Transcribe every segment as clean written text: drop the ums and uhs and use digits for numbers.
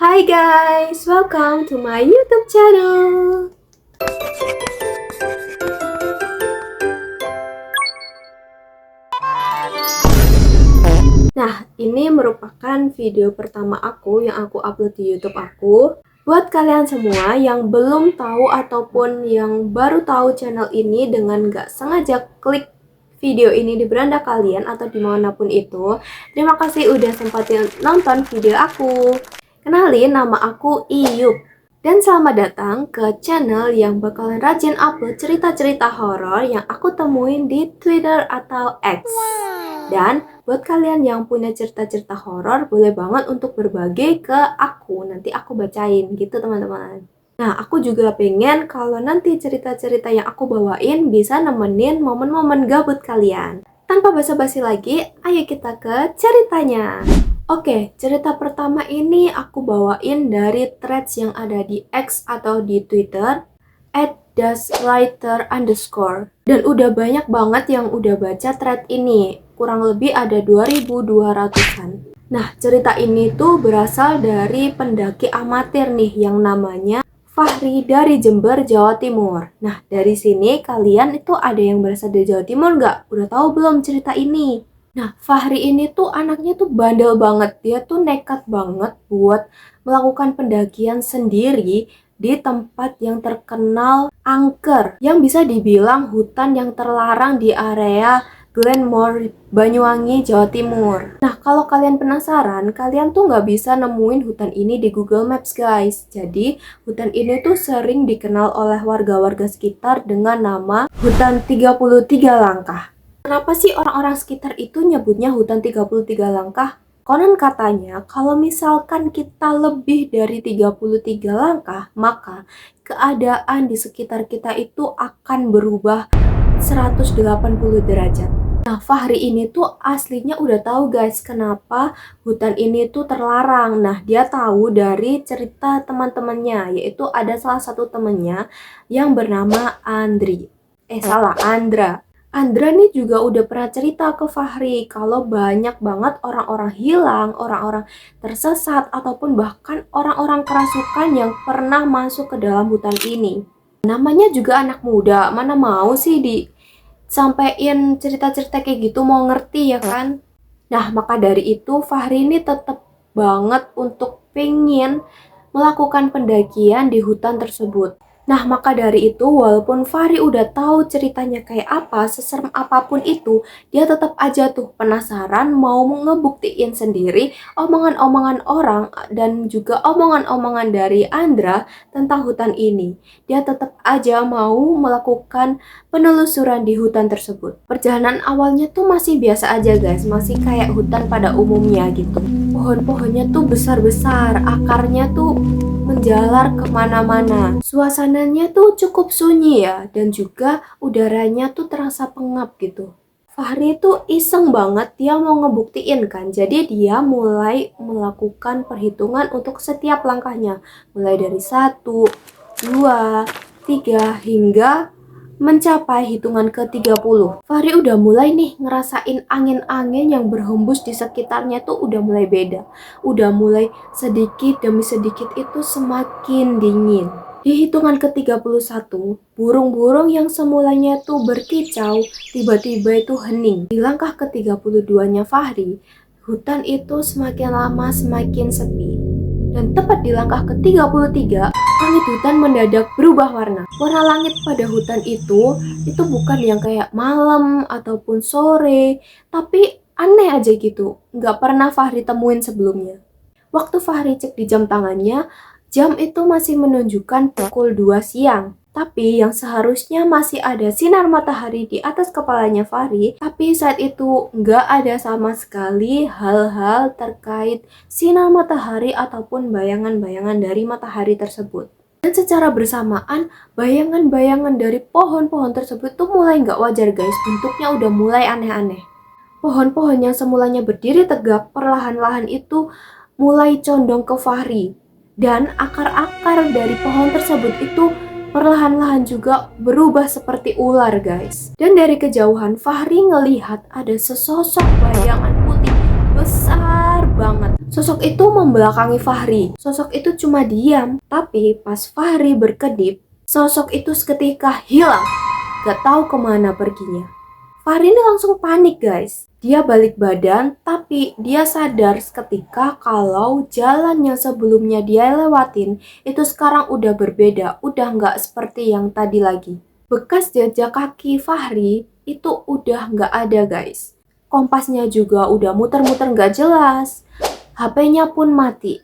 Hi guys, welcome to my YouTube channel. Nah, ini merupakan video pertama aku yang aku upload di YouTube aku. Buat kalian semua yang belum tahu ataupun yang baru tahu channel ini dengan gak sengaja klik video ini di beranda kalian atau dimanapun itu, terima kasih udah sempatin nonton video aku. Kenalin, nama aku Iyup. Dan selamat datang ke channel yang bakalan rajin upload cerita-cerita horor yang aku temuin di Twitter atau X. Dan buat kalian yang punya cerita-cerita horor, boleh banget untuk berbagi ke aku. Nanti aku bacain gitu teman-teman. Nah, aku juga pengen kalau nanti cerita-cerita yang aku bawain bisa nemenin momen-momen gabut kalian. Tanpa basa-basi lagi, ayo kita ke ceritanya. Oke, cerita pertama ini aku bawain dari threads yang ada di X atau di Twitter @daswriter_. Dan udah banyak banget yang udah baca thread ini. Kurang lebih ada 2200-an. Nah, cerita ini tuh berasal dari pendaki amatir nih yang namanya Fahri dari Jember, Jawa Timur. Nah, dari sini kalian itu ada yang berasal dari Jawa Timur nggak? Udah tahu belum cerita ini? Nah, Fahri ini tuh anaknya tuh bandel banget. Dia tuh nekat banget buat melakukan pendakian sendiri di tempat yang terkenal angker, yang bisa dibilang hutan yang terlarang di area Glenmore, Banyuwangi, Jawa Timur. Nah, kalau kalian penasaran, kalian tuh nggak bisa nemuin hutan ini di Google Maps, guys. Jadi, hutan ini tuh sering dikenal oleh warga-warga sekitar dengan nama Hutan 33 Langkah. Kenapa sih orang-orang sekitar itu nyebutnya hutan 33 langkah? Konon katanya, kalau misalkan kita lebih dari 33 langkah, maka keadaan di sekitar kita itu akan berubah 180 derajat. Nah, Fahri ini tuh aslinya udah tahu guys, kenapa hutan ini tuh terlarang. Nah, dia tahu dari cerita teman-temannya, yaitu ada salah satu temannya yang bernama Andra. Andra nih juga udah pernah cerita ke Fahri kalau banyak banget orang-orang hilang, orang-orang tersesat, ataupun bahkan orang-orang kerasukan yang pernah masuk ke dalam hutan ini. Namanya juga anak muda, mana mau sih disampaikan cerita-cerita kayak gitu, mau ngerti ya kan? Nah, maka dari itu Fahri ini tetap banget untuk pengen melakukan pendakian di hutan tersebut. Nah, maka dari itu, walaupun Fahri udah tahu ceritanya kayak apa, seserem apapun itu, dia tetap aja tuh penasaran mau ngebuktiin sendiri omongan-omongan orang dan juga omongan-omongan dari Andra tentang hutan ini. Dia tetap aja mau melakukan penelusuran di hutan tersebut. Perjalanan awalnya tuh masih biasa aja guys, masih kayak hutan pada umumnya gitu. Pohon-pohonnya tuh besar-besar, akarnya tuh menjalar kemana-mana. Suasananya tuh cukup sunyi ya, dan juga udaranya tuh terasa pengap gitu. Fahri tuh iseng banget, dia mau ngebuktiin kan. Jadi dia mulai melakukan perhitungan untuk setiap langkahnya. Mulai dari 1, 2, 3, hingga mencapai hitungan ke-30. Fahri udah mulai nih ngerasain angin-angin yang berhembus di sekitarnya tuh udah mulai beda. Udah mulai sedikit demi sedikit itu semakin dingin. Di hitungan ke-31, burung-burung yang semulanya tuh berkicau, tiba-tiba itu hening. Di langkah ke-32-nya Fahri, hutan itu semakin lama semakin sepi. Dan tepat di langkah ke-33, langit hutan mendadak berubah warna. Warna langit pada hutan itu bukan yang kayak malam ataupun sore, tapi aneh aja gitu. Nggak pernah Fahri temuin sebelumnya. Waktu Fahri cek di jam tangannya, jam itu masih menunjukkan pukul 2 siang. Tapi yang seharusnya masih ada sinar matahari di atas kepalanya Fahri, tapi saat itu nggak ada sama sekali hal-hal terkait sinar matahari ataupun bayangan-bayangan dari matahari tersebut. Dan secara bersamaan, bayangan-bayangan dari pohon-pohon tersebut tuh mulai nggak wajar guys, bentuknya udah mulai aneh-aneh. Pohon-pohon yang semulanya berdiri tegak, perlahan-lahan itu mulai condong ke Fahri. Dan akar-akar dari pohon tersebut itu perlahan-lahan juga berubah seperti ular guys. Dan dari kejauhan Fahri ngelihat ada sesosok bayangan putih besar banget. Sosok itu membelakangi Fahri. Sosok itu cuma diam, tapi pas Fahri berkedip, sosok itu seketika hilang. Gak tahu kemana perginya. Fahri ini langsung panik guys. Dia balik badan, tapi dia sadar seketika kalau jalan yang sebelumnya dia lewatin itu sekarang udah berbeda, udah nggak seperti yang tadi lagi. Bekas jejak kaki Fahri itu udah nggak ada guys. Kompasnya juga udah muter-muter nggak jelas. HP-nya pun mati.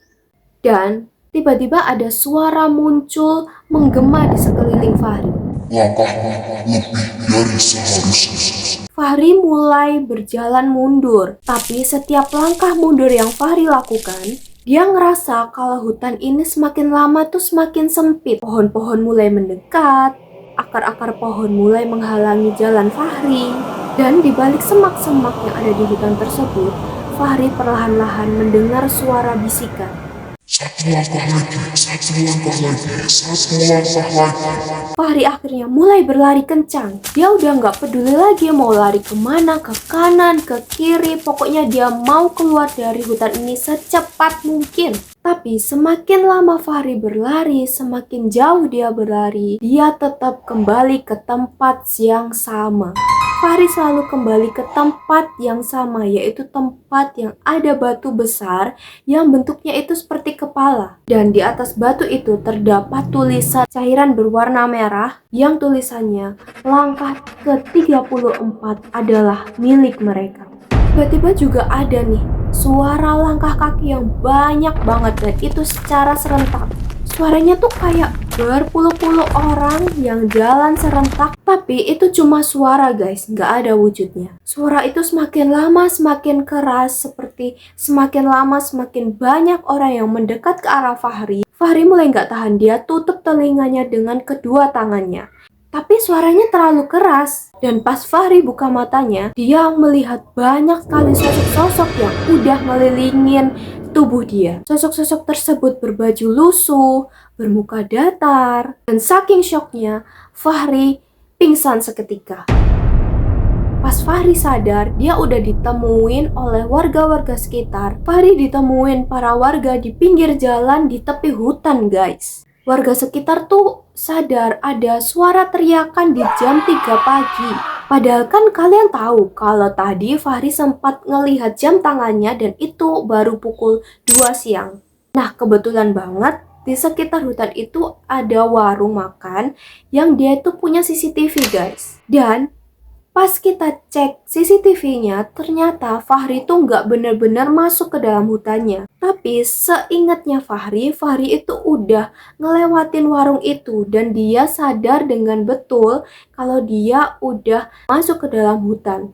Dan tiba-tiba ada suara muncul menggema di sekeliling Fahri. Langkahmu lebih dari seharusnya. Fahri mulai berjalan mundur, tapi setiap langkah mundur yang Fahri lakukan, dia ngerasa kalau hutan ini semakin lama tuh semakin sempit. Pohon-pohon mulai mendekat, akar-akar pohon mulai menghalangi jalan Fahri. Dan di balik semak-semak yang ada di hutan tersebut, Fahri perlahan-lahan mendengar suara bisikan. Satu langkah lagi, satu langkah lagi, satu langkah lagi. Fahri akhirnya mulai berlari kencang. Dia udah nggak peduli lagi mau lari kemana, ke kanan, ke kiri. Pokoknya dia mau keluar dari hutan ini secepat mungkin. Tapi semakin lama Fahri berlari, semakin jauh dia berlari, dia tetap kembali ke tempat yang sama. Fahri selalu kembali ke tempat yang sama, yaitu tempat yang ada batu besar yang bentuknya itu seperti kepala. Dan di atas batu itu terdapat tulisan cairan berwarna merah yang tulisannya langkah ke-34 adalah milik mereka. Tiba-tiba juga ada nih suara langkah kaki yang banyak banget dan itu secara serentak. Suaranya tuh kayak berpuluh-puluh orang yang jalan serentak, tapi itu cuma suara guys, nggak ada wujudnya. Suara itu semakin lama semakin keras, seperti semakin lama semakin banyak orang yang mendekat ke arah Fahri. Fahri mulai nggak tahan, dia tutup telinganya dengan kedua tangannya. Tapi suaranya terlalu keras, dan pas Fahri buka matanya, dia melihat banyak sekali sosok-sosok yang udah ngelilingin tubuh dia. Sosok-sosok tersebut berbaju lusuh, bermuka datar, dan saking syoknya, Fahri pingsan seketika. Pas Fahri sadar, dia udah ditemuin oleh warga-warga sekitar. Fahri ditemuin para warga di pinggir jalan di tepi hutan guys. Warga sekitar tuh sadar ada suara teriakan di jam 3 pagi. Padahal kan kalian tahu kalau tadi Fahri sempat ngelihat jam tangannya dan itu baru pukul 2 siang. Nah, kebetulan banget di sekitar hutan itu ada warung makan yang dia itu punya CCTV guys. Dan pas kita cek CCTV-nya, ternyata Fahri tuh nggak bener-bener masuk ke dalam hutannya. Tapi seingatnya Fahri itu udah ngelewatin warung itu dan dia sadar dengan betul kalau dia udah masuk ke dalam hutan.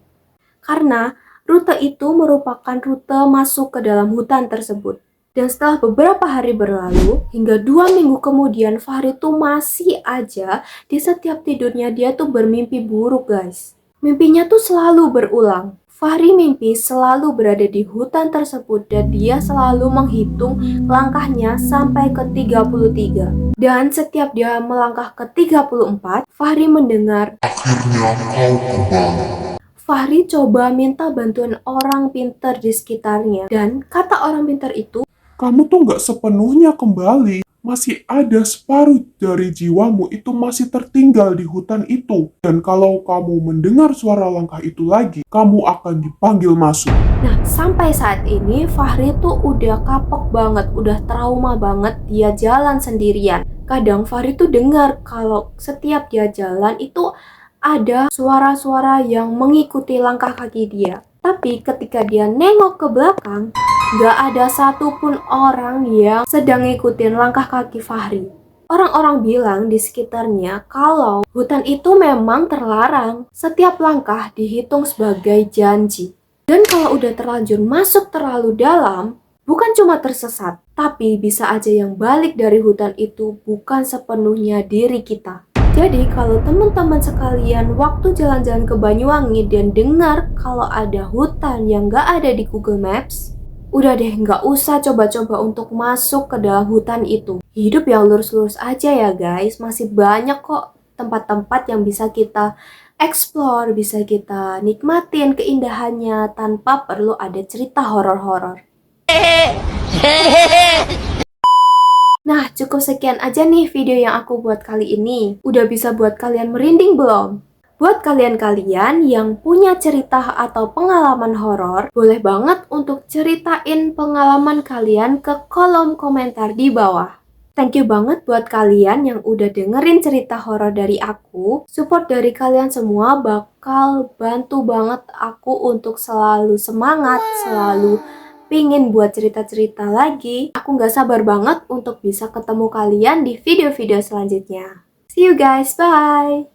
Karena rute itu merupakan rute masuk ke dalam hutan tersebut. Dan setelah beberapa hari berlalu, hingga 2 minggu kemudian Fahri tuh masih aja di setiap tidurnya dia tuh bermimpi buruk guys. Mimpinya tuh selalu berulang. Fahri mimpi selalu berada di hutan tersebut dan dia selalu menghitung langkahnya sampai ke 33. Dan setiap dia melangkah ke 34, Fahri mendengar, Akhirnya kau kembali. Fahri coba minta bantuan orang pintar di sekitarnya. Dan kata orang pintar itu, Kamu tuh nggak sepenuhnya kembali. Masih ada separuh dari jiwamu itu masih tertinggal di hutan itu. Dan kalau kamu mendengar suara langkah itu lagi, kamu akan dipanggil masuk. nah sampai saat ini Fahri tuh udah kapok banget, udah trauma banget dia jalan sendirian. Kadang Fahri tuh dengar kalau setiap dia jalan itu ada suara-suara yang mengikuti langkah kaki dia. Tapi ketika dia nengok ke belakang, gak ada satupun orang yang sedang ngikutin langkah kaki Fahri. Orang-orang bilang di sekitarnya kalau hutan itu memang terlarang. Setiap langkah dihitung sebagai janji. Dan kalau udah terlanjur masuk terlalu dalam, bukan cuma tersesat, tapi bisa aja yang balik dari hutan itu bukan sepenuhnya diri kita. Jadi kalau teman-teman sekalian waktu jalan-jalan ke Banyuwangi dan dengar kalau ada hutan yang gak ada di Google Maps, udah deh gak usah coba-coba untuk masuk ke dalam hutan itu. Hidup yang lurus-lurus aja ya guys, masih banyak kok tempat-tempat yang bisa kita explore, bisa kita nikmatin keindahannya tanpa perlu ada cerita horor-horor. Nah, cukup sekian aja nih video yang aku buat kali ini. Udah bisa buat kalian merinding belum? Buat kalian-kalian yang punya cerita atau pengalaman horor, boleh banget untuk ceritain pengalaman kalian ke kolom komentar di bawah. Thank you banget buat kalian yang udah dengerin cerita horor dari aku. Support dari kalian semua bakal bantu banget aku untuk selalu semangat, selalu pingin buat cerita-cerita lagi. Aku gak sabar banget untuk bisa ketemu kalian di video-video selanjutnya. See you guys, bye!